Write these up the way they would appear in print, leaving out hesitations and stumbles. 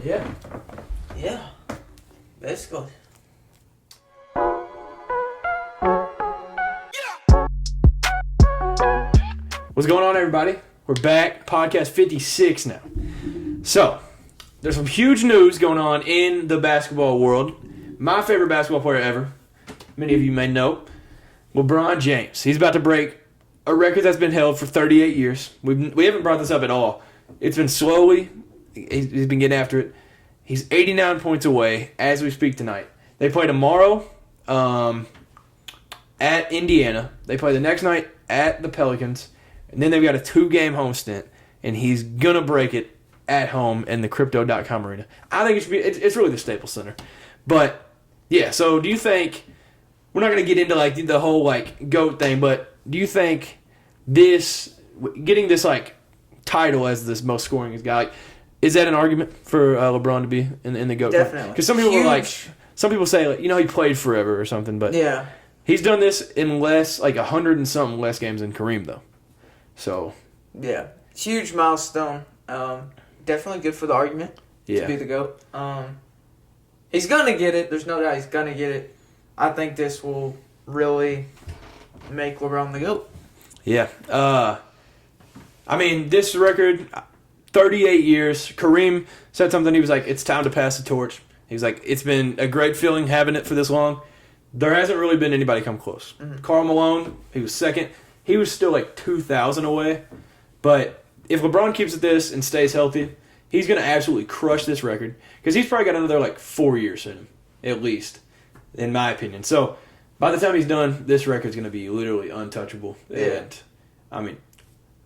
Yeah. Yeah. Basically. What's going on, everybody? We're back. Podcast 56 now. So, there's some huge news going on in the basketball world. My favorite basketball player ever, many of you may know, LeBron James. He's about to break a record that's been held for 38 years. We haven't brought this up at all. It's been slowly. He's been getting after it. He's 89 points away as we speak tonight. They play tomorrow at Indiana. They play the next night at the Pelicans. And then they've got a 2-game home stint. And he's going to break it at home in the Crypto.com arena. I think it should be. It's really the Staples Center. But, yeah, so do you think... We're not going to get into like the whole like GOAT thing, but do you think getting this like title as this most scoring guy, like, is that an argument for LeBron to be in the GOAT? Definitely. Because some people say like, he played forever or something, but yeah, he's done this in less like 100 and something less games than Kareem though. So yeah, huge milestone. Definitely good for the argument to be the GOAT. He's gonna get it. There's no doubt he's gonna get it. I think this will really make LeBron the GOAT. Yeah. I mean, this record, 38 years. Kareem said something. He was like, it's time to pass the torch. He was like, it's been a great feeling having it for this long. There hasn't really been anybody come close. Mm-hmm. Karl Malone, he was second. He was still like 2,000 away. But if LeBron keeps at this and stays healthy, he's going to absolutely crush this record. Because he's probably got another like 4 years in him, at least. In my opinion. So, by the time he's done, this record's going to be literally untouchable. Yeah. And, I mean,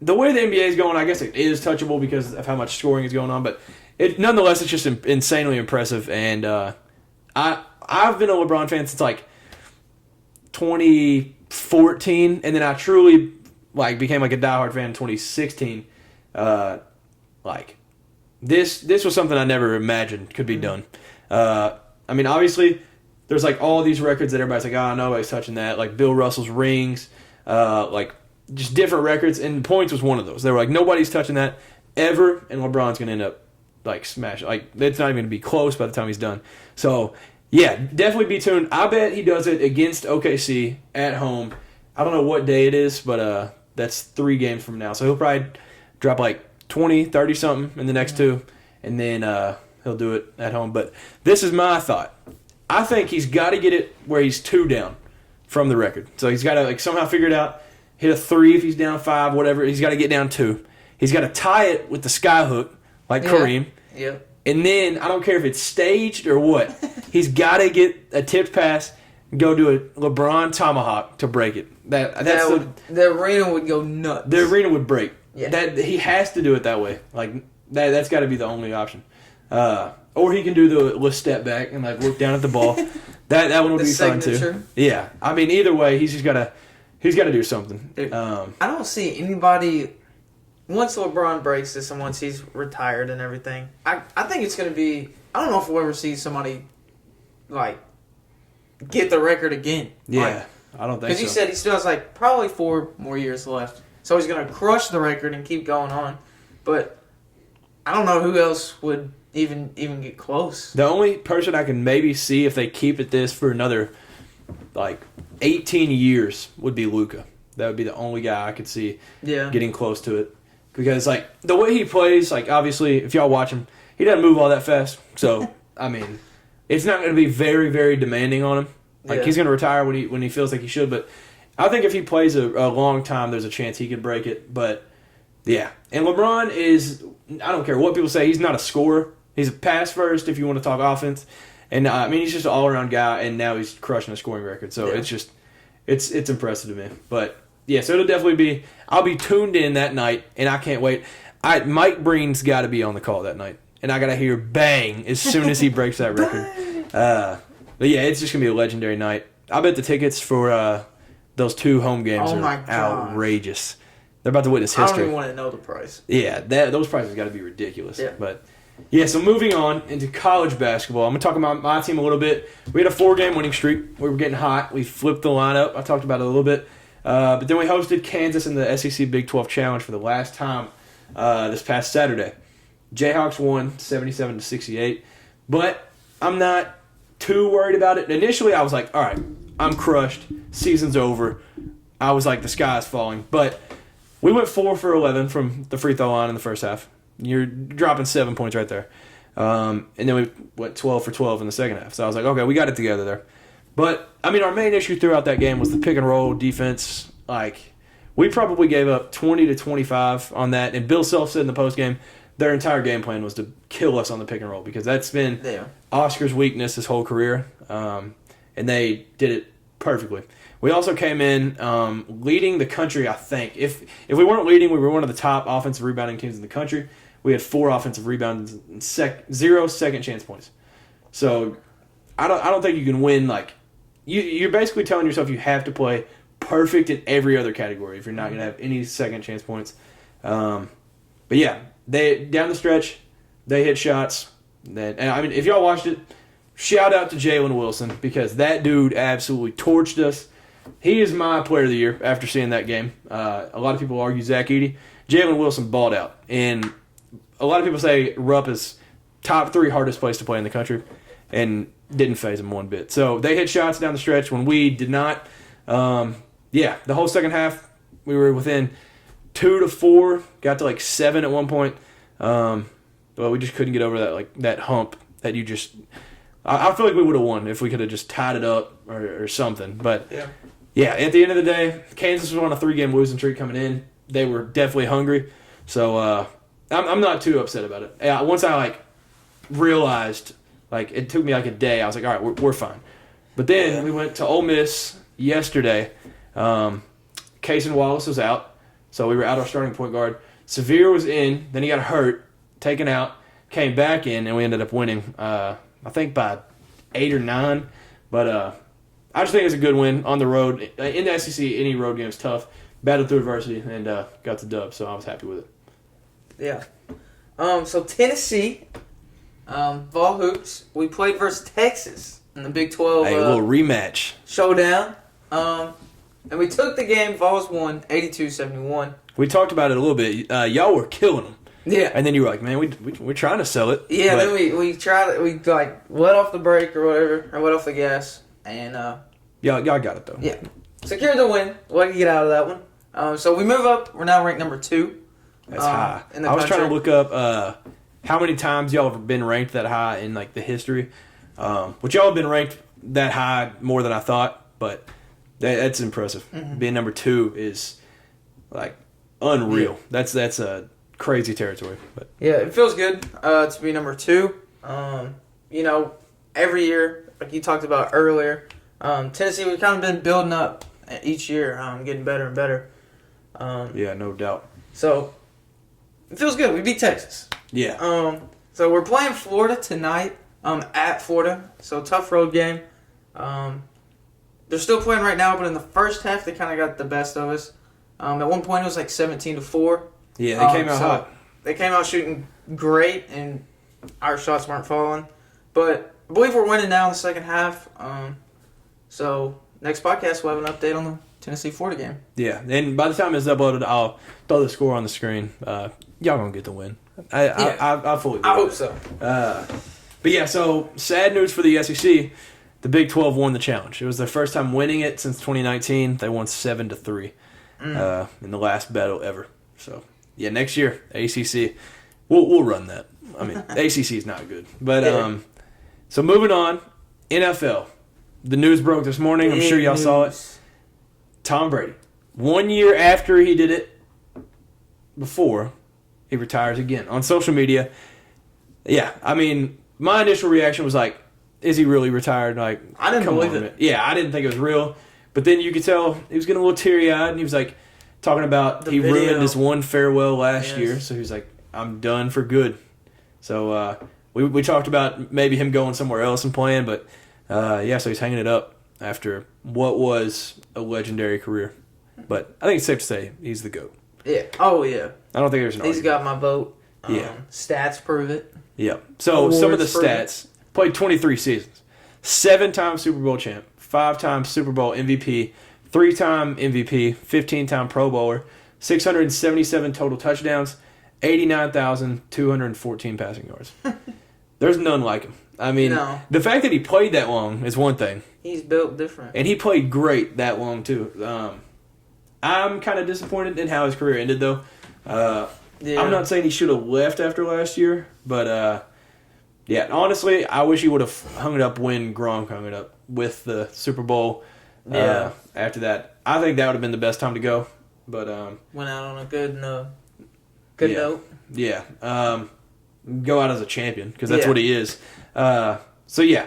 the way the NBA is going, I guess it is touchable because of how much scoring is going on. But nonetheless, it's just insanely impressive. And I've been a LeBron fan since, like, 2014. And then I truly, like, became, like, a diehard fan in 2016. This was something I never imagined could be done. I mean, obviously... There's like all these records that everybody's like, nobody's touching that. Like Bill Russell's rings, like just different records. And points was one of those. They were like, nobody's touching that ever. And LeBron's going to end up like smashing. Like it's not even going to be close by the time he's done. So, yeah, definitely be tuned. I bet he does it against OKC at home. I don't know what day it is, but that's 3 games from now. So he'll probably drop like 20, 30 something in the next 2. And then he'll do it at home. But this is my thought. I think he's got to get it where he's 2 down from the record. So he's got to like somehow figure it out. Hit a 3 if he's down 5, whatever. He's got to get down 2. He's got to tie it with the sky hook like Kareem. Yeah. And then I don't care if it's staged or what. He's got to get a tipped pass and go do a LeBron tomahawk to break it. The arena would go nuts. The arena would break. Yeah. He has to do it that way. Like that's got to be the only option. Or he can do the step back and like look down at the ball. That one would be fun too. Yeah, I mean either way, he's got to do something. Dude, I don't see anybody once LeBron breaks this and once he's retired and everything. I think it's going to be. I don't know if we'll ever see somebody like get the record again. Yeah, I don't think so. Because he said he still has like probably 4 more years left, so he's going to crush the record and keep going on. But I don't know who else would. Even get close. The only person I can maybe see if they keep it this for another like 18 years would be Luka. That would be the only guy I could see getting close to it. Because like the way he plays, like obviously if y'all watch him, he doesn't move all that fast. So I mean, it's not going to be very, very demanding on him. Like he's going to retire when he feels like he should. But I think if he plays a long time, there's a chance he could break it. But yeah, and LeBron is. I don't care what people say. He's not a scorer. He's a pass first if you want to talk offense. And, I mean, he's just an all-around guy, and now he's crushing a scoring record. So it's just it's impressive to me. But, yeah, so it'll definitely be – I'll be tuned in that night, and I can't wait. Mike Breen's got to be on the call that night, and I got to hear bang as soon as he breaks that record. But, yeah, it's just going to be a legendary night. I bet the tickets for those 2 home games are outrageous. They're about to witness history. I don't even want to know the price. Yeah, those prices got to be ridiculous. Yeah. But yeah, so moving on into college basketball, I'm going to talk about my team a little bit. We had a 4-game winning streak. We were getting hot. We flipped the lineup. I talked about it a little bit. But then we hosted Kansas in the SEC Big 12 Challenge for the last time this past Saturday. Jayhawks won 77-68. But I'm not too worried about it. Initially, I was like, all right, I'm crushed. Season's over. I was like, the sky is falling. But we went 4 for 11 from the free throw line in the first half. You're dropping 7 points right there. And then we went 12 for 12 in the second half. So I was like, okay, we got it together there. But, I mean, our main issue throughout that game was the pick and roll defense. Like, we probably gave up 20 to 25 on that. And Bill Self said in the postgame, their entire game plan was to kill us on the pick and roll because that's been Oscar's weakness his whole career. And they did it perfectly. We also came in leading the country, I think. If we weren't leading, we were one of the top offensive rebounding teams in the country. We had 4 offensive rebounds and 0 second chance points. So I don't think you can win. Like you're basically telling yourself you have to play perfect in every other category if you're not going to have any second chance points. But yeah, they down the stretch, they hit shots. And I mean, if y'all watched it, shout out to Jalen Wilson because that dude absolutely torched us. He is my player of the year after seeing that game. A lot of people argue Zach Edey. Jalen Wilson balled out. And a lot of people say Rupp is top 3 hardest place to play in the country and didn't phase him one bit. So they hit shots down the stretch when we did not. The whole second half we were within 2 to 4, got to like 7 at one point. But we just couldn't get over that hump that you just – I feel like we would have won if we could have just tied it up or something. But, yeah, at the end of the day, Kansas was on a 3-game losing streak coming in. They were definitely hungry. So, I'm not too upset about it. Once I realized, it took me a day. I was like, all right, we're fine. But then we went to Ole Miss yesterday. Cason Wallace was out, so we were out our starting point guard. Severe was in, then he got hurt, taken out, came back in, and we ended up winning. I think by 8 or 9. But I just think it's a good win on the road. In the SEC, any road game is tough. Battled through adversity and got the dub, so I was happy with it. Yeah. So Tennessee, Vol Hoops, we played versus Texas in the Big 12. A little rematch. Showdown. And we took the game. Vols won 82-71. We talked about it a little bit. Y'all were killing them. Yeah. And then you were like, man, we're trying to sell it. Yeah, then we tried it. We let off the brake or whatever, or let off the gas. And y'all got it, though. Yeah. Secured the win. What did you get out of that one? So we move up. We're now ranked number 2. That's high. I was trying to look up how many times y'all have been ranked that high in the history. Which y'all have been ranked that high more than I thought, but that's impressive. Mm-hmm. Being number 2 is unreal. Yeah. That's a crazy territory. But yeah, it feels good to be number 2. Every year, like you talked about earlier, Tennessee, we've kind of been building up each year, getting better and better. Yeah, no doubt. So it feels good. We beat Texas. Yeah. So we're playing Florida tonight. At Florida. So tough road game. They're still playing right now, but in the first half they kind of got the best of us. At one point it was 17-4. Yeah, they came out hot. They came out shooting great, and our shots weren't falling. But I believe we're winning now in the second half. So next podcast we'll have an update on the Tennessee-Florida game. Yeah, and by the time it's uploaded, I'll throw the score on the screen. Y'all gonna get the win. I fully believe I hope so. But yeah, so sad news for the SEC. The Big 12 won the challenge. It was their first time winning it since 2019. They won 7-3 in the last battle ever. So yeah, next year ACC, we'll run that. I mean, ACC is not good, but so moving on, NFL. The news broke this morning. I'm sure y'all saw it. Tom Brady, 1 year after he did it before, he retires again on social media. Yeah, I mean, my initial reaction was is he really retired? I didn't believe it. Yeah, I didn't think it was real. But then you could tell he was getting a little teary-eyed, and he was talking about he ruined his one farewell last year. So he was I'm done for good. So we talked about maybe him going somewhere else and playing, but so he's hanging it up after what was a legendary career. But I think it's safe to say he's the GOAT. Yeah. Oh, yeah. I don't think there's an argument. He's got my vote. Yeah. Stats prove it. Yeah. So some of the stats. Played 23 seasons. 7-time Super Bowl champ. 5-time Super Bowl MVP. 3-time MVP. 15-time Pro Bowler. 677 total touchdowns. 89,214 passing yards. There's none like him. I mean, the fact that he played that long is one thing. He's built different. And he played great that long, too. I'm kind of disappointed in how his career ended, though. I'm not saying he should have left after last year, but, yeah, honestly, I wish he would have hung it up when Gronk hung it up with the Super Bowl. After that, I think that would have been the best time to go. But went out on a good note. Yeah. Go out as a champion, because that's what he is. So, yeah.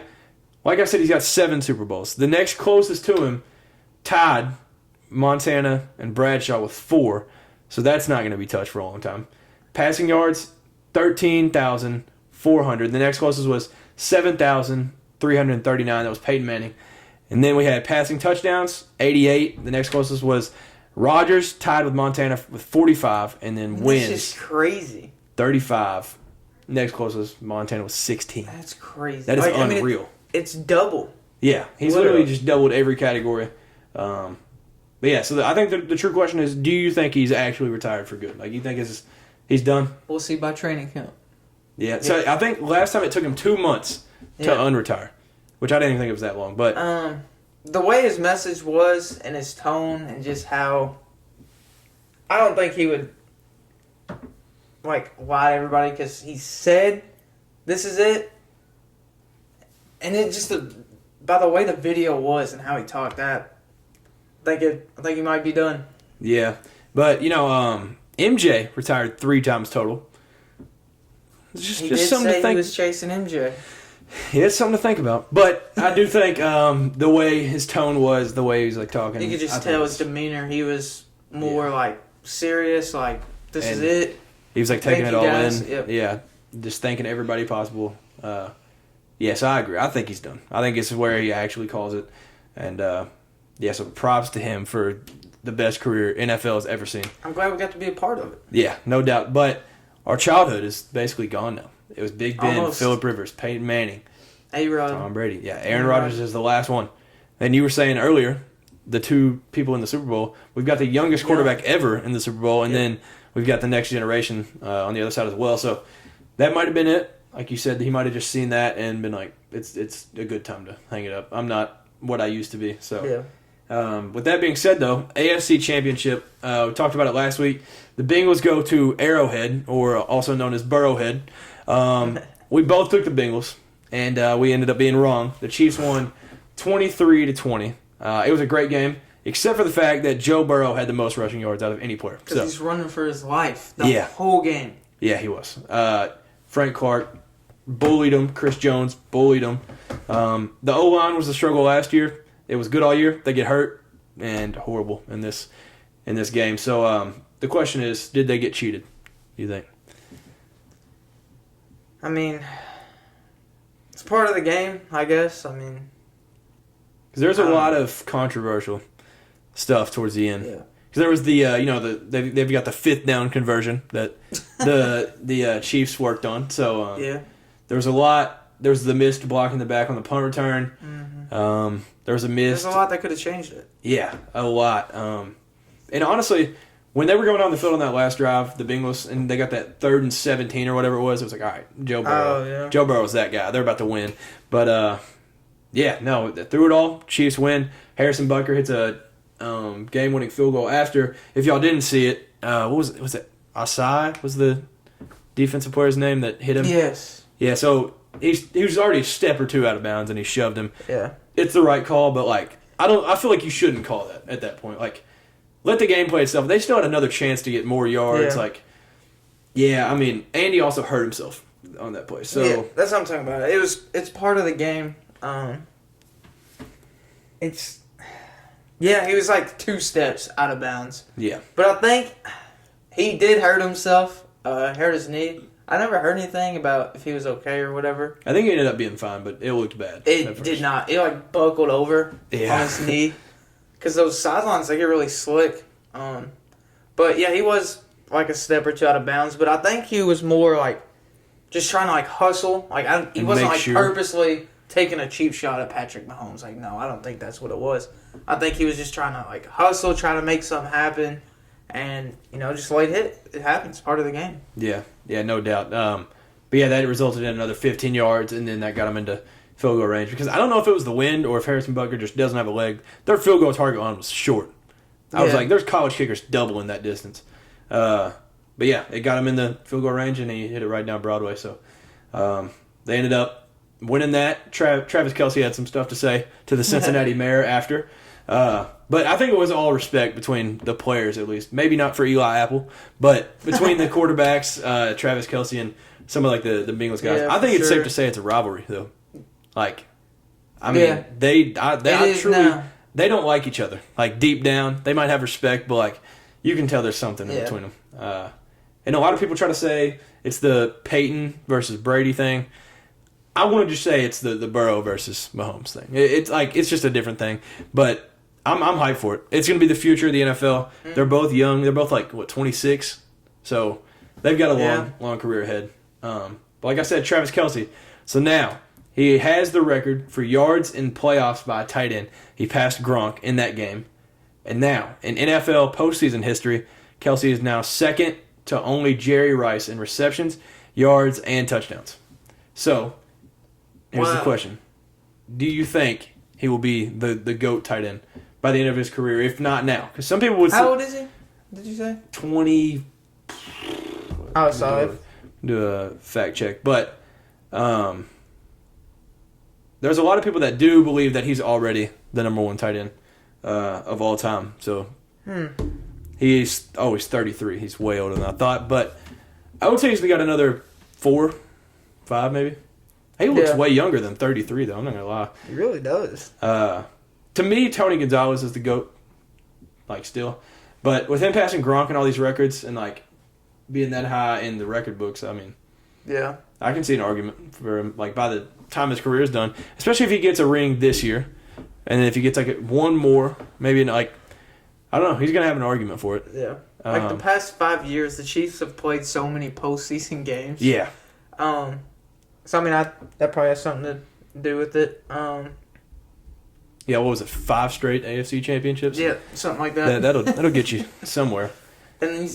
Like I said, he's got 7 Super Bowls. The next closest to him, tied Montana and Bradshaw with 4. So that's not going to be touched for a long time. Passing yards, 13,400. The next closest was 7,339. That was Peyton Manning. And then we had passing touchdowns, 88. The next closest was Rodgers, tied with Montana with 45. And then wins. This is crazy. 35. Next closest, Montana was 16. That's crazy. That is unreal. It's double. Yeah, he's literally just doubled every category. But yeah, so I think the true question is, do you think he's actually retired for good? Like, you think he's done? We'll see by training camp. Yeah, so I think last time it took him 2 months to unretire, which I didn't even think it was that long. But the way his message was and his tone and just how, I don't think he would lie to everybody, because he said this is it, and it just by the way the video was and how he talked, I think he might be done. Yeah, but MJ retired 3 times total. He did say he was chasing MJ. Yeah, it's something to think about. But I do think the way his tone was, the way he was talking, you could just tell his demeanor. He was more serious, this is it. He was taking it all in. Yep. Yeah, just thanking everybody possible. Yes, I agree. I think he's done. I think it's where he actually calls it. And so props to him for the best career NFL has ever seen. I'm glad we got to be a part of it. Yeah, no doubt. But our childhood is basically gone now. It was Big Ben, Phillip Rivers, Peyton Manning, A-Rod, Tom Brady. Yeah, Aaron Rodgers is the last one. And you were saying earlier, the 2 people in the Super Bowl, we've got the youngest quarterback ever in the Super Bowl, and then we've got the next generation on the other side as well. So that might have been it. Like you said, he might have just seen that and been like, it's a good time to hang it up. I'm not what I used to be. So with that being said, though, AFC Championship, we talked about it last week. The Bengals go to Arrowhead, or also known as Burrowhead. We both took the Bengals, and we ended up being wrong. The Chiefs won 23-20. It was a great game, except for the fact that Joe Burrow had the most rushing yards out of any player. Because he's running for his life the whole game. Yeah, he was. Frank Clark bullied him. Chris Jones bullied him. The O-line was a struggle last year. It was good all year. They get hurt, and horrible in this game. So the question is, did they get cheated, do you think? I mean, it's part of the game, I guess. I mean, because there's a lot of controversial stuff towards the end. Yeah. Because there was they've got the 5th down conversion that the Chiefs worked on. So there was a lot. There was the missed block in the back on the punt return. Mm-hmm. There was a miss. There's a lot that could have changed it. Yeah, a lot. And honestly, when they were going down the field on that last drive, the Bengals, and they got that 3rd and 17 or whatever it was all right, Joe Burrow. Oh, yeah. Joe Burrow's that guy. They're about to win. But, through it all, Chiefs win. Harrison Butker hits a game-winning field goal after. If y'all didn't see it, what was it? Was it Asai was the defensive player's name that hit him? Yes. Yeah, so he was already a step or 2 out of bounds, and he shoved him. Yeah. It's the right call, but, I feel like you shouldn't call that at that point. Let the game play itself. They still had another chance to get more yards. I mean, Andy also hurt himself on that play. So yeah, that's what I'm talking about. It's part of the game. He was 2 steps out of bounds. Yeah. But I think he did hurt himself, hurt his knee. I never heard anything about if he was okay or whatever. I think he ended up being fine, but it looked bad. It did not. It buckled over on his knee. Because those sidelines, they get really slick. But yeah, he was a step or 2 out of bounds. But I think he was more just trying to hustle. He wasn't purposely taking a cheap shot at Patrick Mahomes. No, I don't think that's what it was. I think he was just trying to hustle, try to make something happen. and just late hit. It happens, part of the game. Yeah, no doubt. But yeah, that resulted in another 15 yards, and then that got them into field goal range. Because I don't know if it was the wind or if Harrison Butker just doesn't have a leg. Their field goal target line was short. I was like, there's college kickers doubling that distance. But yeah, it got him in the field goal range, and he hit it right down Broadway. So they ended up winning that. Travis Kelce had some stuff to say to the Cincinnati mayor after. But I think it was all respect between the players, at least. Maybe not for Eli Apple, but between the quarterbacks, Travis Kelce and some of the Bengals guys. Yeah, I think it's safe to say it's a rivalry, though. Like, I mean, they don't like each other. Like, deep down, they might have respect, but like, you can tell there's something in between them. And a lot of people try to say it's the Peyton versus Brady thing. I want to just say it's the Burrow versus Mahomes thing. It's just a different thing, but I'm hyped for it. It's going to be the future of the NFL. Mm-hmm. They're both young. They're both 26, so they've got a long career ahead. But like I said, Travis Kelce. So now he has the record for yards in playoffs by a tight end. He passed Gronk in that game, and now in NFL postseason history, Kelce is now second to only Jerry Rice in receptions, yards, and touchdowns. So here's the question: do you think he will be the GOAT tight end by the end of his career, if not now? Because some people would say... How old is he, did you say? 20... Oh, sorry. Do a fact check. But there's a lot of people that do believe that he's already the number one tight end of all time. So he's 33. He's way older than I thought. But I would say he's got another 4, 5 maybe. He looks way younger than 33, though. I'm not going to lie. He really does. To me, Tony Gonzalez is the GOAT, still. But with him passing Gronk and all these records and, being that high in the record books, I mean... Yeah. I can see an argument for him, by the time his career is done. Especially if he gets a ring this year. And then if he gets, one more, maybe, I don't know. He's going to have an argument for it. Yeah. The past 5 years, the Chiefs have played so many postseason games. Yeah. So, I mean, that probably has something to do with it. Yeah, what was it, 5 straight AFC championships? Yeah, something like that. That'll get you somewhere. And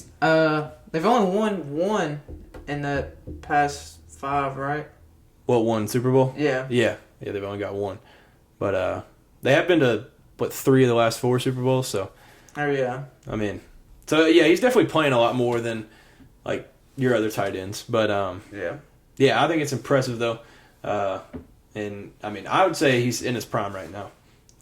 they've only won one in the past 5, right? What, one Super Bowl? Yeah. Yeah, they've only got one. But they have been to, 3 of the last 4 Super Bowls, so... Oh, yeah. I mean, so, yeah, he's definitely playing a lot more than, your other tight ends. But, yeah. Yeah, I think it's impressive, though. And, I mean, I would say he's in his prime right now.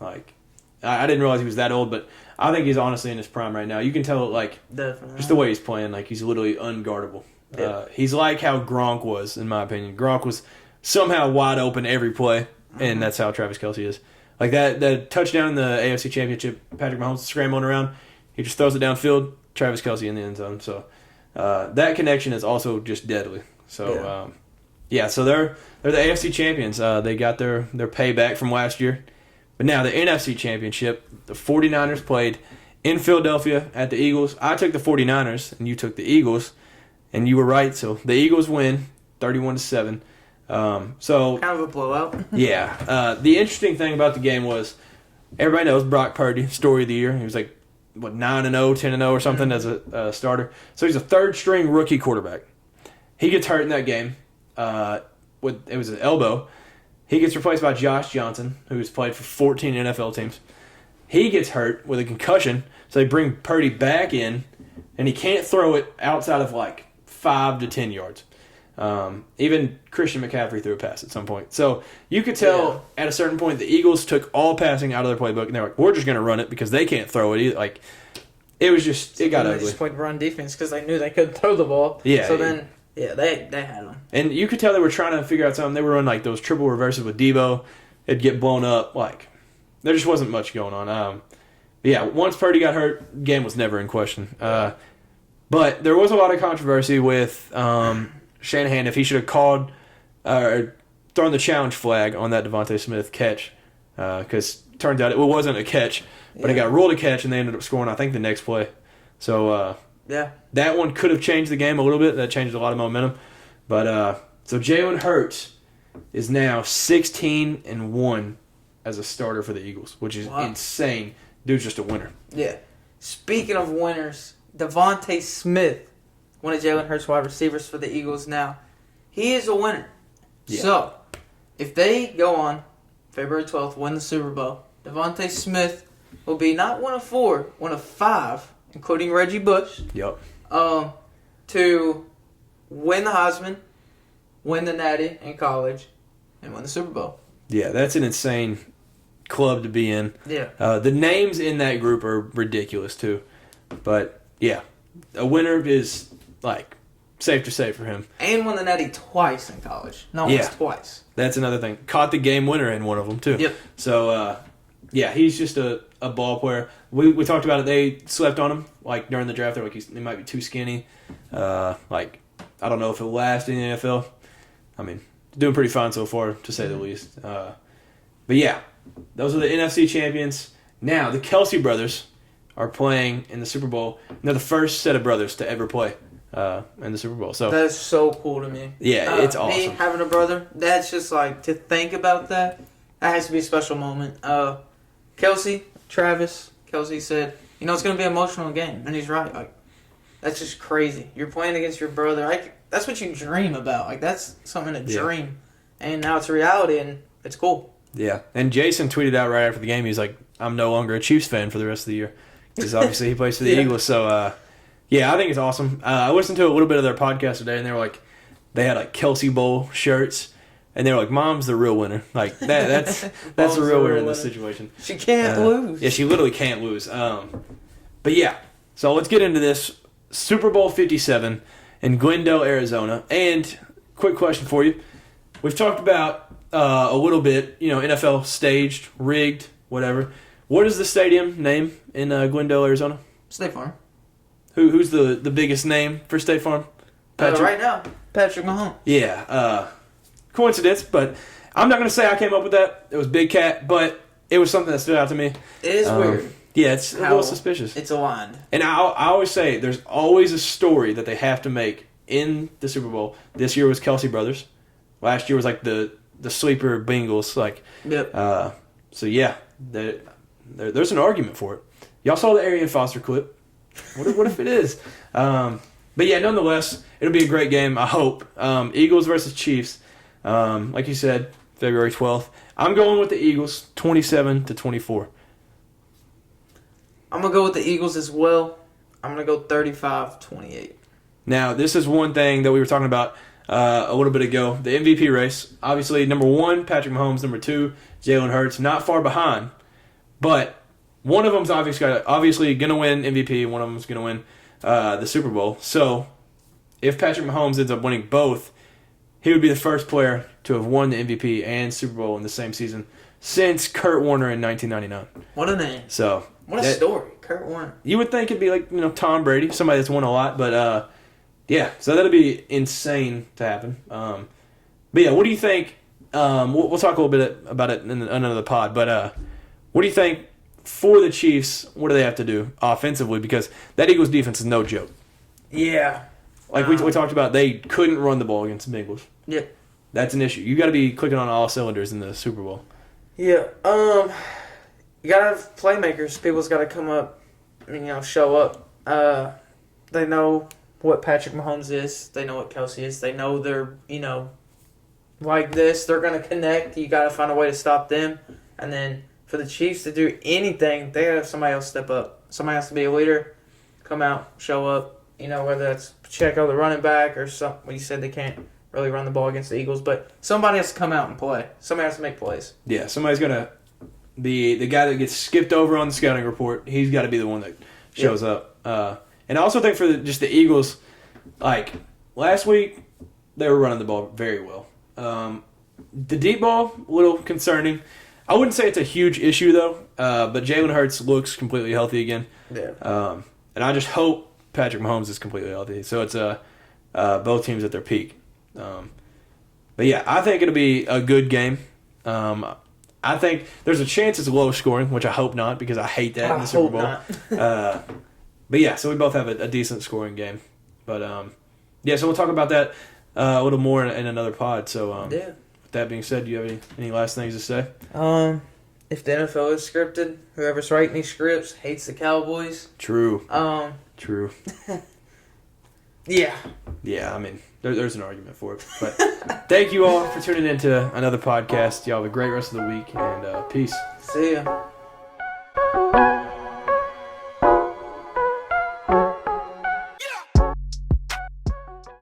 I didn't realize he was that old, but I think he's honestly in his prime right now. You can tell, definitely. Just the way he's playing, he's literally unguardable. Yeah. He's like how Gronk was, in my opinion. Gronk was somehow wide open every play, and that's how Travis Kelce is. That touchdown in the AFC Championship, Patrick Mahomes scrambling around, he just throws it downfield, Travis Kelce in the end zone. So that connection is also just deadly. So, so they're the AFC champions. They got their payback from last year. But now the NFC Championship, the 49ers played in Philadelphia at the Eagles. I took the 49ers, and you took the Eagles, and you were right. So the Eagles win 31-7. So kind of a blowout. Yeah. The interesting thing about the game was everybody knows Brock Purdy, story of the year. He was 9-0, 10-0 or something as a starter. So he's a third-string rookie quarterback. He gets hurt in that game. It was an elbow. He gets replaced by Josh Johnson, who's played for 14 NFL teams. He gets hurt with a concussion, so they bring Purdy back in, and he can't throw it outside of 5 to 10 yards. Even Christian McCaffrey threw a pass at some point. So you could tell at a certain point the Eagles took all passing out of their playbook, and they're like, we're just going to run it because they can't throw it either. It was just, it got ugly. They just played run defense because they knew they couldn't throw the ball. Yeah. So then... Yeah, they had them. And you could tell they were trying to figure out something. They were running those triple reverses with Debo. It'd get blown up. There just wasn't much going on. Once Purdy got hurt, game was never in question. But there was a lot of controversy with Shanahan if he should have called or thrown the challenge flag on that Devontae Smith catch. Because turns out it wasn't a catch, but it got ruled a catch, and they ended up scoring, I think, the next play. So... that one could have changed the game a little bit. That changed a lot of momentum. But so Jalen Hurts is now 16-1 as a starter for the Eagles, which is insane. Dude's just a winner. Yeah. Speaking of winners, Devontae Smith, one of Jalen Hurts' wide receivers for the Eagles now. He is a winner. Yeah. So, if they go on February 12th, win the Super Bowl, Devontae Smith will be not one of 4, one of 5, including Reggie Bush. Yep. To win the Heisman, win the Natty in college, and win the Super Bowl. Yeah, that's an insane club to be in. Yeah. The names in that group are ridiculous too. But yeah, a winner is like safe to say for him. And won the Natty twice in college. Not once, twice. That's another thing. Caught the game winner in one of them too. Yep. So yeah, he's just a ball player. We talked about it. They slept on him like during the draft. They're like he might be too skinny. Like I don't know if he'll last in the NFL. I mean, doing pretty fine so far to say the least. But yeah, those are the NFC champions. Now the Kelsey brothers are playing in the Super Bowl. They're the first set of brothers to ever play in the Super Bowl. So that is so cool to me. Yeah, it's awesome. Me having a brother, that's just like to think about that. That has to be a special moment. Kelsey said, it's going to be an emotional game, and he's right. Like, that's just crazy. You're playing against your brother. That's what you dream about. Like, that's something to dream, and now it's a reality, and it's cool. Yeah, and Jason tweeted out right after the game. He's like, "I'm no longer a Chiefs fan for the rest of the year," because obviously he plays for the Eagles. So, yeah, I think it's awesome. I listened to a little bit of their podcast today, and they were like, they had like Kelsey Bowl shirts. And they were like, "Mom's the real winner." Like that's the real winner in this situation. She can't lose. Yeah, she literally can't lose. But yeah, so let's get into this Super Bowl 57 in Glendale, Arizona. And quick question for you: we've talked about a little bit, NFL staged, rigged, whatever. What is the stadium name in Glendale, Arizona? State Farm. Who's the biggest name for State Farm? Patrick? Right now, Patrick Mahomes. Yeah. Coincidence, but I'm not going to say I came up with that. It was Big Cat, but it was something that stood out to me. It is weird. Yeah, it's a little suspicious. It's aligned. And I always say there's always a story that they have to make in the Super Bowl. This year was Kelsey Brothers. Last year was like the sleeper Bengals. Like, yep. So yeah, there's an argument for it. Y'all saw the Arian Foster clip. What if it is? But yeah, nonetheless, it'll be a great game. I hope. Eagles versus Chiefs. Like you said, February 12th. I'm going with the Eagles, 27-24. I'm going to go with the Eagles as well. I'm going to go 35-28. Now, this is one thing that we were talking about a little bit ago. The MVP race. Obviously, number 1, Patrick Mahomes. Number 2, Jalen Hurts. Not far behind. But one of them's obviously going to win MVP. And one of them's going to win the Super Bowl. So, if Patrick Mahomes ends up winning both, he would be the first player to have won the MVP and Super Bowl in the same season since Kurt Warner in 1999. What a name. So what a story, Kurt Warner. You would think it'd be like, Tom Brady, somebody that's won a lot, but yeah, so that'll be insane to happen. But yeah, what do you think? We'll talk a little bit about it in another pod, but what do you think for the Chiefs? What do they have to do offensively? Because that Eagles defense is no joke. Yeah. Like we talked about, they couldn't run the ball against the Bengals. Yep. That's an issue. You got to be clicking on all cylinders in the Super Bowl. Yeah. You got to have playmakers. People's got to come up and, show up. They know what Patrick Mahomes is. They know what Kelsey is. They know they're, like this. They're going to connect. You got to find a way to stop them. And then for the Chiefs to do anything, they got to have somebody else step up. Somebody has to be a leader, come out, show up. Whether that's Pacheco, the running back, or something. Well, you said they can't really run the ball against the Eagles, but somebody has to come out and play. Somebody has to make plays. Yeah, somebody's got to be the guy that gets skipped over on the scouting report. He's got to be the one that shows up. And I also think for just the Eagles, like last week, they were running the ball very well. The deep ball, a little concerning. I wouldn't say it's a huge issue, though, but Jalen Hurts looks completely healthy again. Yeah. And I just hope Patrick Mahomes is completely healthy. So it's both teams at their peak. But yeah, I think it'll be a good game. I think there's a chance it's low scoring, which I hope not because I hate that in the Super Bowl. But yeah, so we both have a decent scoring game. But yeah, so we'll talk about that a little more in another pod. So with that being said, do you have any last things to say? if the NFL is scripted, whoever's writing these scripts hates the Cowboys. True. True. Yeah. Yeah, I mean, there's an argument for it. But thank you all for tuning in to another podcast. Y'all have a great rest of the week, and peace. See ya.